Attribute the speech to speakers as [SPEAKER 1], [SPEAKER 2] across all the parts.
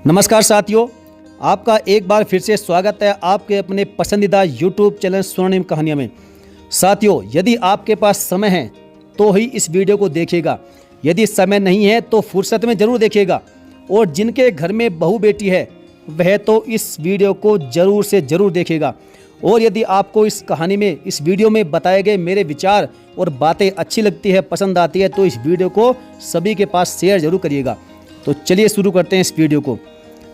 [SPEAKER 1] नमस्कार साथियों, आपका एक बार फिर से स्वागत है आपके अपने पसंदीदा YouTube चैनल स्वर्णिम कहानियाँ में। साथियों, यदि आपके पास समय है तो ही इस वीडियो को देखिएगा, यदि समय नहीं है तो फुर्सत में ज़रूर देखिएगा। और जिनके घर में बहू बेटी है वह तो इस वीडियो को ज़रूर से ज़रूर देखेगा। और यदि आपको इस कहानी में, इस वीडियो में बताए गए मेरे विचार और बातें अच्छी लगती है, पसंद आती है, तो इस वीडियो को सभी के पास शेयर जरूर करिएगा। तो चलिए शुरू करते हैं इस वीडियो को,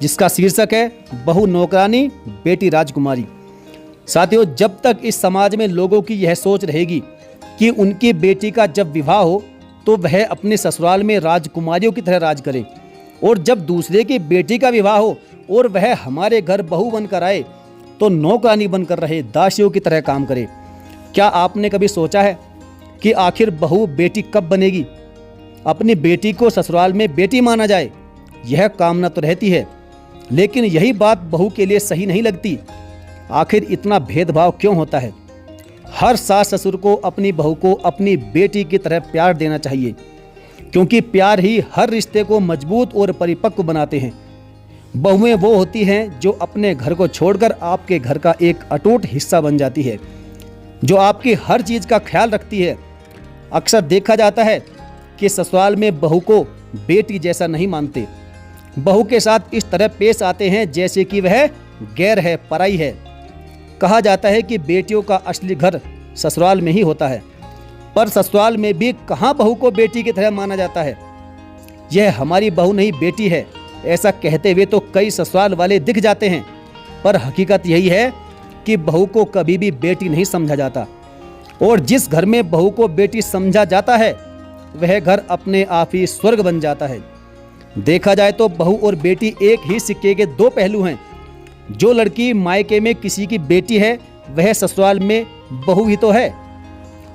[SPEAKER 1] जिसका शीर्षक है बहू नौकरानी बेटी राजकुमारी। साथियों, जब तक इस समाज में लोगों की यह सोच रहेगी कि उनकी बेटी का जब विवाह हो तो वह अपने ससुराल में राजकुमारियों की तरह राज करे, और जब दूसरे की बेटी का विवाह हो और वह हमारे घर बहू बनकर आए तो नौकरानी बनकर रहे, दासियों की तरह काम करे। क्या आपने कभी सोचा है कि आखिर बहू बेटी कब बनेगी? अपनी बेटी को ससुराल में बेटी माना जाए, यह कामना तो रहती है, लेकिन यही बात बहू के लिए सही नहीं लगती। आखिर इतना भेदभाव क्यों होता है? हर सास ससुर को अपनी बहू को अपनी बेटी की तरह प्यार देना चाहिए, क्योंकि प्यार ही हर रिश्ते को मजबूत और परिपक्व बनाते हैं। बहुएं वो होती हैं जो अपने घर को छोड़कर आपके घर का एक अटूट हिस्सा बन जाती है, जो आपकी हर चीज़ का ख्याल रखती है। अक्सर देखा जाता है कि ससुराल में बहू को बेटी जैसा नहीं मानते, बहू के साथ इस तरह पेश आते हैं जैसे कि वह गैर है, पराई है। कहा जाता है कि बेटियों का असली घर ससुराल में ही होता है, पर ससुराल में भी कहाँ बहू को बेटी की तरह माना जाता है। यह हमारी बहू नहीं बेटी है, ऐसा कहते हुए तो कई ससुराल वाले दिख जाते हैं, पर हकीकत यही है कि बहू को कभी भी बेटी नहीं समझा जाता। और जिस घर में बहू को बेटी समझा जाता है वह घर अपने आप ही स्वर्ग बन जाता है। देखा जाए तो बहू और बेटी एक ही सिक्के के दो पहलू हैं। जो लड़की मायके में किसी की बेटी है वह ससुराल में बहू ही तो है।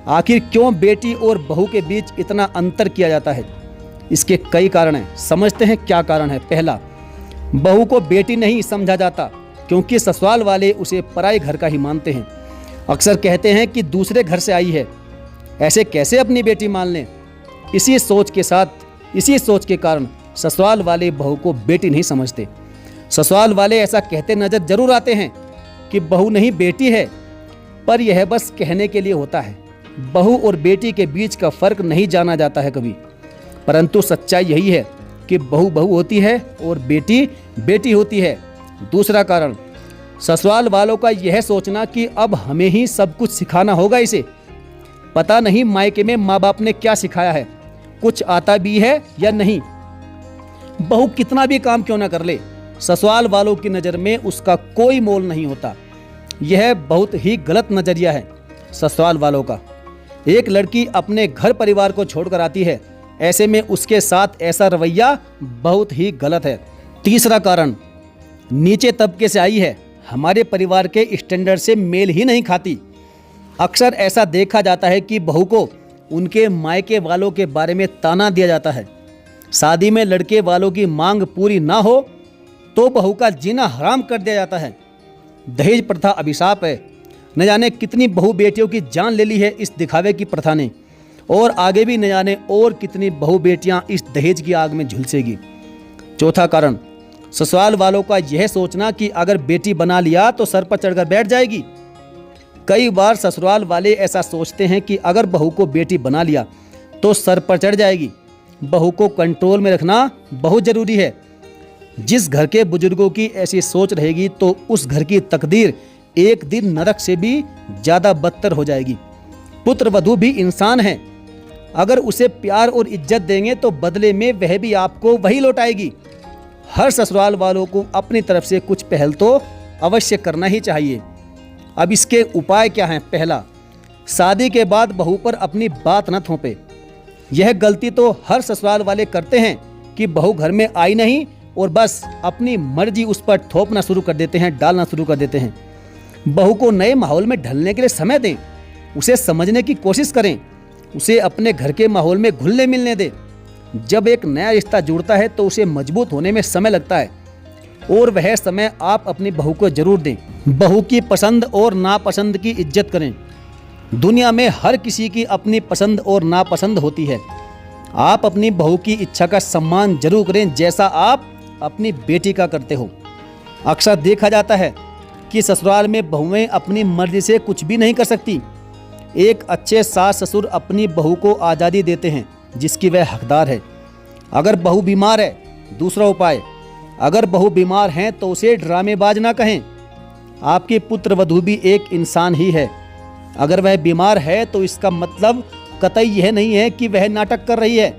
[SPEAKER 1] आखिर क्यों बेटी और बहू के बीच इतना अंतर किया जाता है? इसके कई कारण हैं, समझते हैं क्या कारण है। पहला, बहू को बेटी नहीं समझा जाता क्योंकि ससुराल वाले उसे पराये घर का ही मानते हैं। अक्सर कहते हैं कि दूसरे घर से आई है, ऐसे कैसे अपनी बेटी मान लें। इसी सोच के कारण ससुराल वाले बहू को बेटी नहीं समझते। ससुराल वाले ऐसा कहते नजर जरूर आते हैं कि बहू नहीं बेटी है, पर यह बस कहने के लिए होता है। बहू और बेटी के बीच का फर्क नहीं जाना जाता है कभी, परंतु सच्चाई यही है कि बहू बहू होती है और बेटी बेटी होती है। दूसरा कारण, ससुराल वालों का यह सोचना कि अब हमें ही सब कुछ सिखाना होगा इसे। पता नहीं मायके में माँ बाप ने क्या सिखाया है, कुछ आता भी है या नहीं। बहू कितना भी काम क्यों ना कर ले, ससुराल वालों की नज़र में उसका कोई मोल नहीं होता। यह बहुत ही गलत नज़रिया है ससुराल वालों का। एक लड़की अपने घर परिवार को छोड़कर आती है, ऐसे में उसके साथ ऐसा रवैया बहुत ही गलत है। तीसरा कारण, नीचे तबके से आई है, हमारे परिवार के स्टैंडर्ड से मेल ही नहीं खाती। अक्सर ऐसा देखा जाता है कि बहू को उनके मायके वालों के बारे में ताना दिया जाता है। शादी में लड़के वालों की मांग पूरी ना हो तो बहू का जीना हराम कर दिया जाता है। दहेज प्रथा अभिशाप है। न जाने कितनी बहू बेटियों की जान ले ली है इस दिखावे की प्रथा ने, और आगे भी न जाने और कितनी बहू बेटियां इस दहेज की आग में झुलसेगी। चौथा कारण, ससुराल वालों का यह सोचना कि अगर बेटी बना लिया तो सर पर चढ़कर बैठ जाएगी। कई बार ससुराल वाले ऐसा सोचते हैं कि अगर बहू को बेटी बना लिया तो सर पर चढ़ जाएगी। बहू को कंट्रोल में रखना बहुत जरूरी है। जिस घर के बुजुर्गों की ऐसी सोच रहेगी तो उस घर की तकदीर एक दिन नरक से भी ज्यादा बदतर हो जाएगी। पुत्र वधू भी इंसान है, अगर उसे प्यार और इज्जत देंगे तो बदले में वह भी आपको वही लौटाएगी। हर ससुराल वालों को अपनी तरफ से कुछ पहल तो अवश्य करना ही चाहिए। अब इसके उपाय क्या हैं? पहला, शादी के बाद बहू पर अपनी बात न थोपे। यह गलती तो हर ससुराल वाले करते हैं कि बहू घर में आई नहीं और बस अपनी मर्जी उस पर थोपना शुरू कर देते हैं, डालना शुरू कर देते हैं। बहू को नए माहौल में ढलने के लिए समय दें, उसे समझने की कोशिश करें, उसे अपने घर के माहौल में घुलने मिलने दें। जब एक नया रिश्ता जुड़ता है तो उसे मजबूत होने में समय लगता है, और वह समय आप अपनी बहू को जरूर दें। बहू की पसंद और नापसंद की इज्जत करें। दुनिया में हर किसी की अपनी पसंद और नापसंद होती है। आप अपनी बहू की इच्छा का सम्मान जरूर करें, जैसा आप अपनी बेटी का करते हो। अक्सर देखा जाता है कि ससुराल में बहुएं अपनी मर्जी से कुछ भी नहीं कर सकती। एक अच्छे सास ससुर अपनी बहू को आज़ादी देते हैं जिसकी वह हकदार है। अगर बहू बीमार है, दूसरा उपाय, अगर बहू बीमार है तो उसे ड्रामेबाज ना कहें। आपकी पुत्र वधू भी एक इंसान ही है। अगर वह बीमार है तो इसका मतलब कतई यह नहीं है कि वह नाटक कर रही है।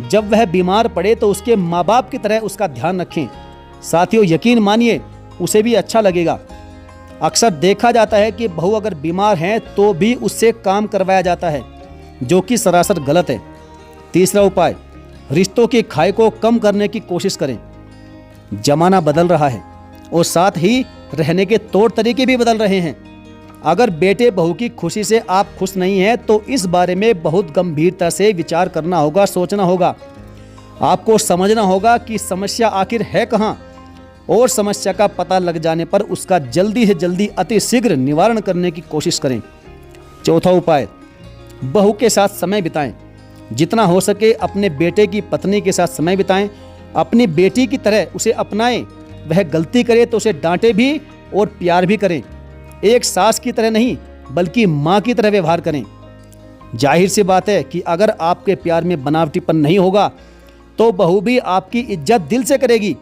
[SPEAKER 1] जब वह बीमार पड़े तो उसके माँ बाप की तरह उसका ध्यान रखें। साथियों, यकीन मानिए उसे भी अच्छा लगेगा। अक्सर देखा जाता है कि बहू अगर बीमार है तो भी उससे काम करवाया जाता है, जो कि सरासर गलत है। तीसरा उपाय, रिश्तों की खाई को कम करने की कोशिश करें। जमाना बदल रहा है और साथ ही रहने के तौर तरीके भी बदल रहे हैं। अगर बेटे बहू की खुशी से आप खुश नहीं हैं तो इस बारे में बहुत गंभीरता से विचार करना होगा, सोचना होगा। आपको समझना होगा कि समस्या आखिर है कहाँ, और समस्या का पता लग जाने पर उसका जल्दी से जल्दी अति शीघ्र निवारण करने की कोशिश करें। चौथा उपाय, बहू के साथ समय बिताएं। जितना हो सके अपने बेटे की पत्नी के साथ समय बिताएं। अपनी बेटी की तरह उसे अपनाएं। वह गलती करे तो उसे डांटे भी और प्यार भी करें। एक सास की तरह नहीं बल्कि माँ की तरह व्यवहार करें। जाहिर सी बात है कि अगर आपके प्यार में बनावटीपन नहीं होगा तो बहू भी आपकी इज्जत दिल से करेगी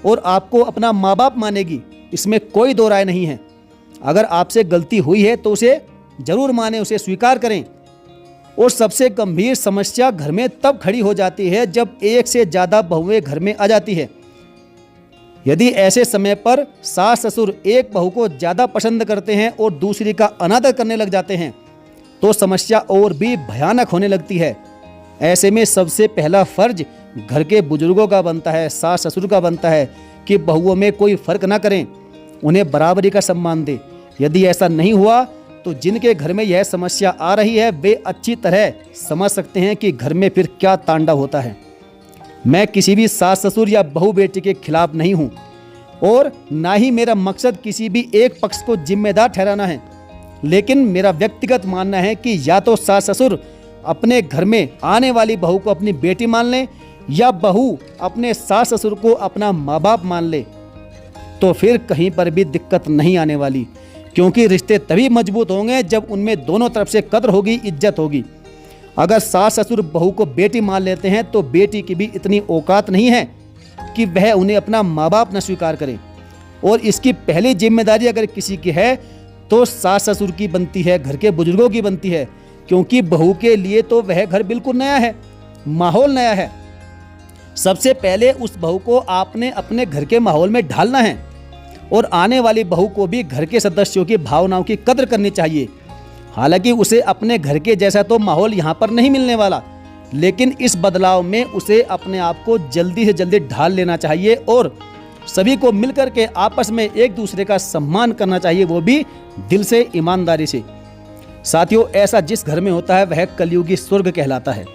[SPEAKER 1] और आपको अपना माँ बाप मानेगी। इसमें कोई दो राय नहीं है। अगर आपसे गलती हुई है तो उसे जरूर माने, उसे स्वीकार करें। और सबसे गंभीर समस्या घर में तब खड़ी हो जाती है जब एक से ज़्यादा बहुएं घर में आ जाती है। यदि ऐसे समय पर सास ससुर एक बहू को ज़्यादा पसंद करते हैं और दूसरी का अनादर करने लग जाते हैं तो समस्या और भी भयानक होने लगती है। ऐसे में सबसे पहला फर्ज घर के बुजुर्गों का बनता है, सास ससुर का बनता है कि बहुओं में कोई फर्क ना करें, उन्हें बराबरी का सम्मान दें। यदि ऐसा नहीं हुआ तो जिनके घर में यह समस्या आ रही है वे अच्छी तरह समझ सकते हैं कि घर में फिर क्या तांडव होता है। मैं किसी भी सास ससुर या बहू बेटी के खिलाफ नहीं हूँ और ना ही मेरा मकसद किसी भी एक पक्ष को जिम्मेदार ठहराना है, लेकिन मेरा व्यक्तिगत मानना है कि या तो सास ससुर अपने घर में आने वाली बहू को अपनी बेटी मान लें या बहू अपने सास ससुर को अपना माँ बाप मान ले, तो फिर कहीं पर भी दिक्कत नहीं आने वाली। क्योंकि रिश्ते तभी मजबूत होंगे जब उनमें दोनों तरफ से कद्र होगी, इज्जत होगी। अगर सास ससुर बहू को बेटी मान लेते हैं तो बेटी की भी इतनी औकात नहीं है कि वह उन्हें अपना माँ बाप न स्वीकार करें। और इसकी पहली जिम्मेदारी अगर किसी की है तो सास ससुर की बनती है, घर के बुजुर्गों की बनती है। क्योंकि बहू के लिए तो वह घर बिल्कुल नया है, माहौल नया है। सबसे पहले उस बहू को आपने अपने घर के माहौल में ढालना है और आने वाली बहू को भी घर के सदस्यों की भावनाओं की कद्र करनी चाहिए। हालांकि उसे अपने घर के जैसा तो माहौल यहाँ पर नहीं मिलने वाला, लेकिन इस बदलाव में उसे अपने आप को जल्दी से जल्दी ढाल लेना चाहिए और सभी को मिलकर के आपस में एक दूसरे का सम्मान करना चाहिए, वो भी दिल से, ईमानदारी से। साथियों, ऐसा जिस घर में होता है वह कलयुगी स्वर्ग कहलाता है।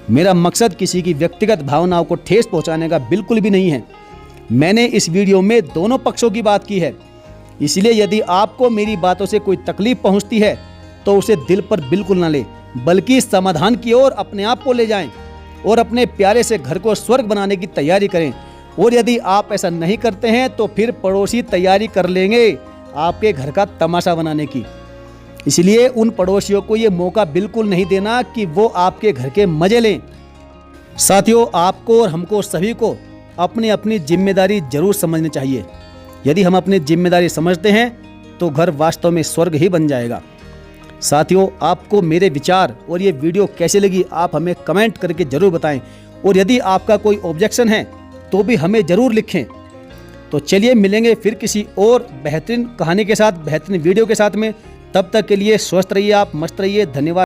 [SPEAKER 1] मेरा मकसद किसी की व्यक्तिगत भावनाओं को ठेस पहुंचाने का बिल्कुल भी नहीं है। मैंने इस वीडियो में दोनों पक्षों की बात की है, इसलिए यदि आपको मेरी बातों से कोई तकलीफ पहुंचती है तो उसे दिल पर बिल्कुल ना ले, बल्कि समाधान की ओर अपने आप को ले जाएं और अपने प्यारे से घर को स्वर्ग बनाने की तैयारी करें। और यदि आप ऐसा नहीं करते हैं तो फिर पड़ोसी तैयारी कर लेंगे आपके घर का तमाशा बनाने की। इसलिए उन पड़ोसियों को ये मौका बिल्कुल नहीं देना कि वो आपके घर के मजे लें। साथियों, आपको और हमको सभी को अपनी अपनी जिम्मेदारी जरूर समझनी चाहिए। यदि हम अपनी जिम्मेदारी समझते हैं तो घर वास्तव में स्वर्ग ही बन जाएगा। साथियों, आपको मेरे विचार और ये वीडियो कैसे लगी आप हमें कमेंट करके जरूर बताएं। और यदि आपका कोई ऑब्जेक्शन है तो भी हमें जरूर लिखें। तो चलिए मिलेंगे फिर किसी और बेहतरीन कहानी के साथ, बेहतरीन वीडियो के साथ में। तब तक के लिए स्वस्थ रहिए आप, मस्त रहिए। धन्यवाद।